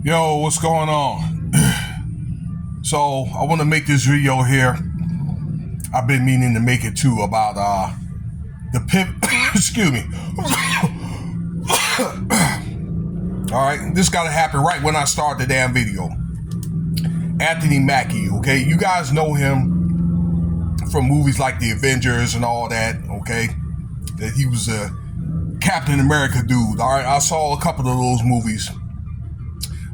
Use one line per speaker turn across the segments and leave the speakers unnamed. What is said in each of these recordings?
Yo, what's going on? So I want to make this video here. I've been meaning to make it too about the pip. Excuse me. All right, this got to happen right when I start the damn video. Anthony Mackie, okay, you guys know him from movies like The Avengers and all that, okay? That he was a Captain America dude. All right, I saw a couple of those movies.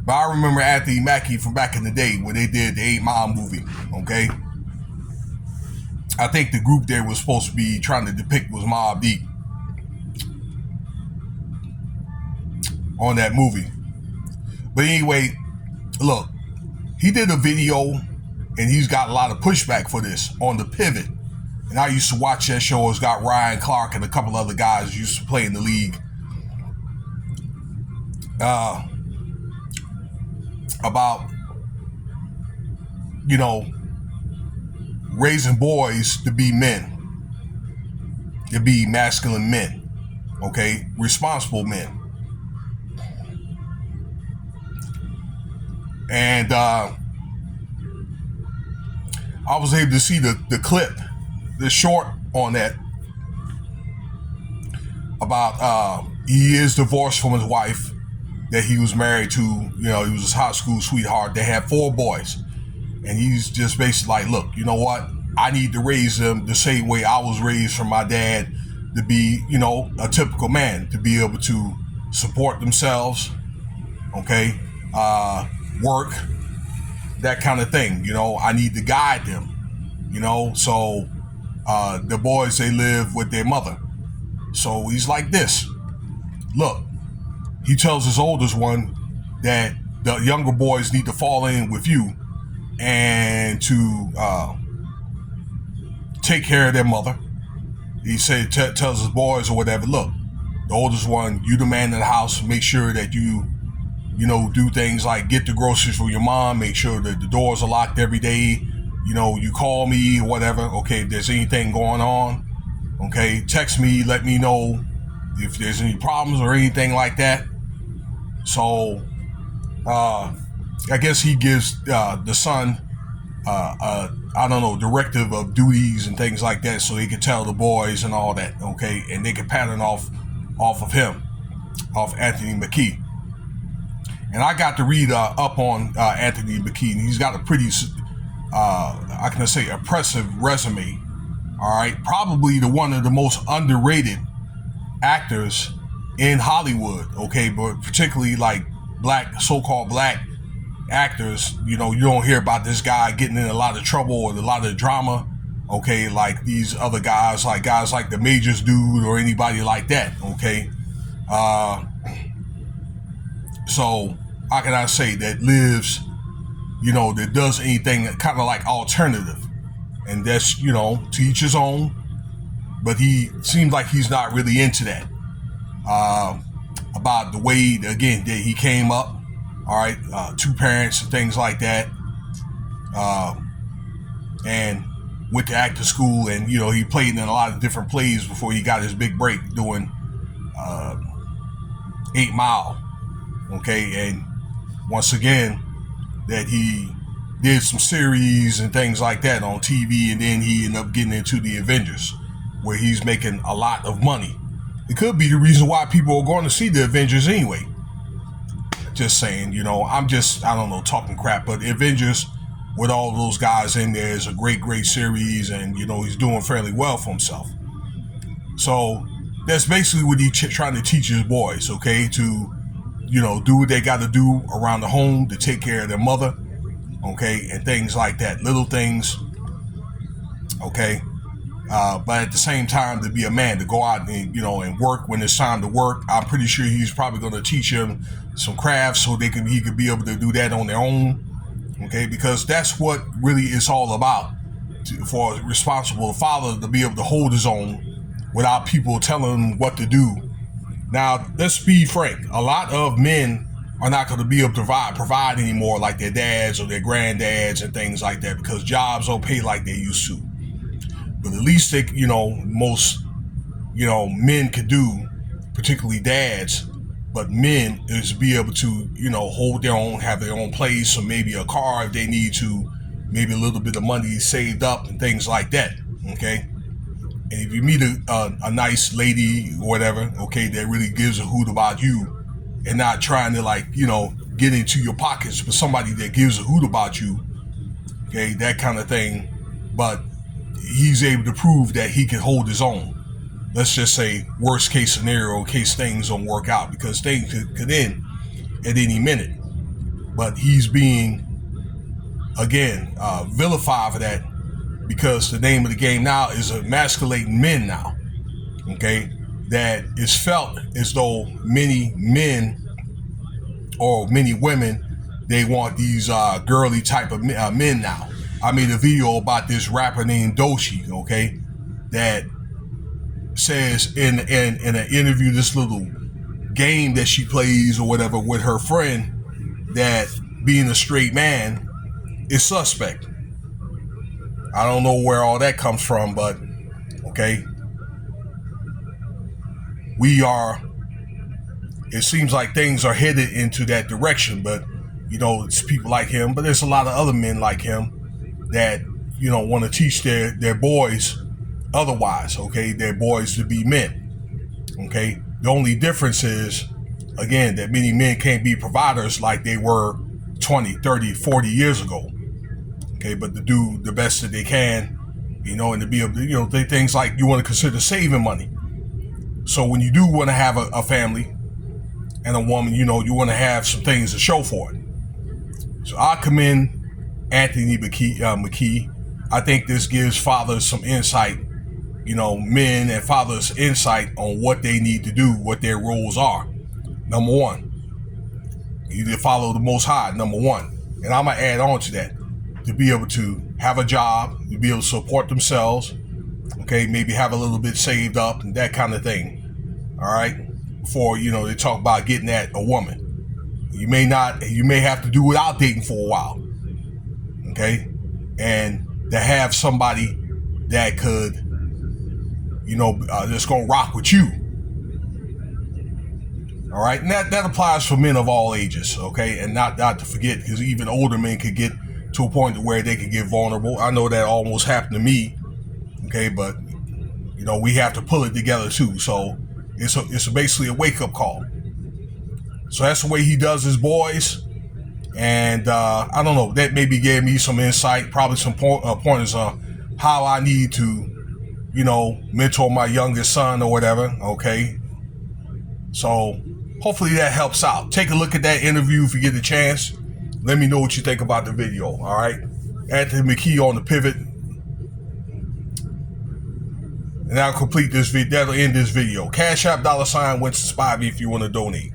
But I remember Anthony Mackie from back in the day when they did the 8 Mile movie, okay? I think the group there was supposed to be trying to depict was Mobb Deep on that movie. But anyway, look, he did a video and he's got a lot of pushback for this on The Pivot. And I used to watch that show. It's got Ryan Clark and a couple other guys used to play in the league. About, raising boys to be men, to be masculine men, okay, responsible men. And I was able to see the clip, the short on that, about he is divorced from his wife that he was married to. He was his high school sweetheart. They had 4 boys. And he's just basically like, look, you know what? I need to raise them the same way I was raised from my dad, to be, a typical man, to be able to support themselves, okay? Work, that kind of thing. I need to guide them, so the boys, they live with their mother. So he's like this. Look, he tells his oldest one that the younger boys need to fall in with you and to take care of their mother. He said, tells his boys or whatever, look, the oldest one, you the man in the house, make sure that you do things like get the groceries for your mom, make sure that the doors are locked every day, you call me or whatever, okay, if there's anything going on, okay, text me, let me know if there's any problems or anything like that. So I guess he gives the son directive of duties and things like that, so he can tell the boys and all that, okay, and they can pattern off of him, off Anthony Mackie. And I got to read up on Anthony Mackie, and he's got a pretty, impressive resume. All right, probably one of the most underrated actors in Hollywood, okay, but particularly like so-called black actors. You don't hear about this guy getting in a lot of trouble or a lot of drama, okay, like these other guys like the Majors dude or anybody like that, okay. So how can I say that lives, that does anything kind of like alternative, and that's, to each his own, but he seems like he's not really into that. About the way, again, that he came up, all right, 2 parents and things like that, and went to acting school, and he played in a lot of different plays before he got his big break doing 8 Mile, okay, and once again that he did some series and things like that on TV, and then he ended up getting into The Avengers, where he's making a lot of money. It could be the reason why people are going to see The Avengers anyway. Just saying, I'm just, talking crap, but Avengers with all those guys in there is a great series, and, he's doing fairly well for himself. So that's basically what he's trying to teach his boys, okay, to, do what they got to do around the home to take care of their mother, okay, and things like that, little things, okay. But at the same time, to be a man, to go out and, and work when it's time to work. I'm pretty sure he's probably going to teach him some crafts so he could be able to do that on their own. Okay, because that's what really it's all about, for a responsible father to be able to hold his own without people telling him what to do. Now, let's be frank. A lot of men are not going to be able to provide anymore like their dads or their granddads and things like that, because jobs don't pay like they used to. But at least most men could do, particularly dads, But men is be able to, hold their own, have their own place, or maybe a car if they need to, maybe a little bit of money saved up and things like that. Okay. And if you meet a nice lady or whatever, okay, that really gives a hoot about you and not trying to get into your pockets, but somebody that gives a hoot about you, okay, that kind of thing. But he's able to prove that he can hold his own. Let's just say worst case scenario in case things don't work out, because things could end at any minute. But he's being, again, vilified for that, because the name of the game now is emasculating men now. Okay, that is felt as though many men or many women, they want these girly type of men now. I made a video about this rapper named Doshi, okay, that says in an interview, this little game that she plays or whatever with her friend, that being a straight man is suspect. I don't know where all that comes from, but okay, it seems like things are headed into that direction. But it's people like him, but there's a lot of other men like him that want to teach their boys otherwise, okay, their boys to be men. Okay, the only difference is, again, that many men can't be providers like they were 20, 30, 40 years ago. Okay, but to do the best that they can, and to be able to, things like you want to consider saving money. So when you do want to have a family and a woman, you want to have some things to show for it. So I commend Anthony Mackie. I think this gives fathers some insight, men and fathers insight on what they need to do, what their roles are. Number one, you need to follow the Most High, number one. And I'm going to add on to that, to be able to have a job, to be able to support themselves, okay, maybe have a little bit saved up and that kind of thing. All right, before they talk about getting at a woman. You may have to do without dating for a while, okay, and to have somebody that could that's gonna rock with you. All right, and that applies for men of all ages, okay, and not to forget, because even older men could get to a point where they could get vulnerable. I know that almost happened to me, okay, but we have to pull it together too. So it's basically a wake-up call. So that's the way he does his boys. And I don't know, that maybe gave me some insight, probably some pointers on how I need to, mentor my youngest son or whatever, okay? So hopefully that helps out. Take a look at that interview if you get the chance. Let me know what you think about the video, all right? Anthony Mackie on the pivot. And that'll complete this video. That'll end this video. Cash App $Winston Spivey if you want to donate.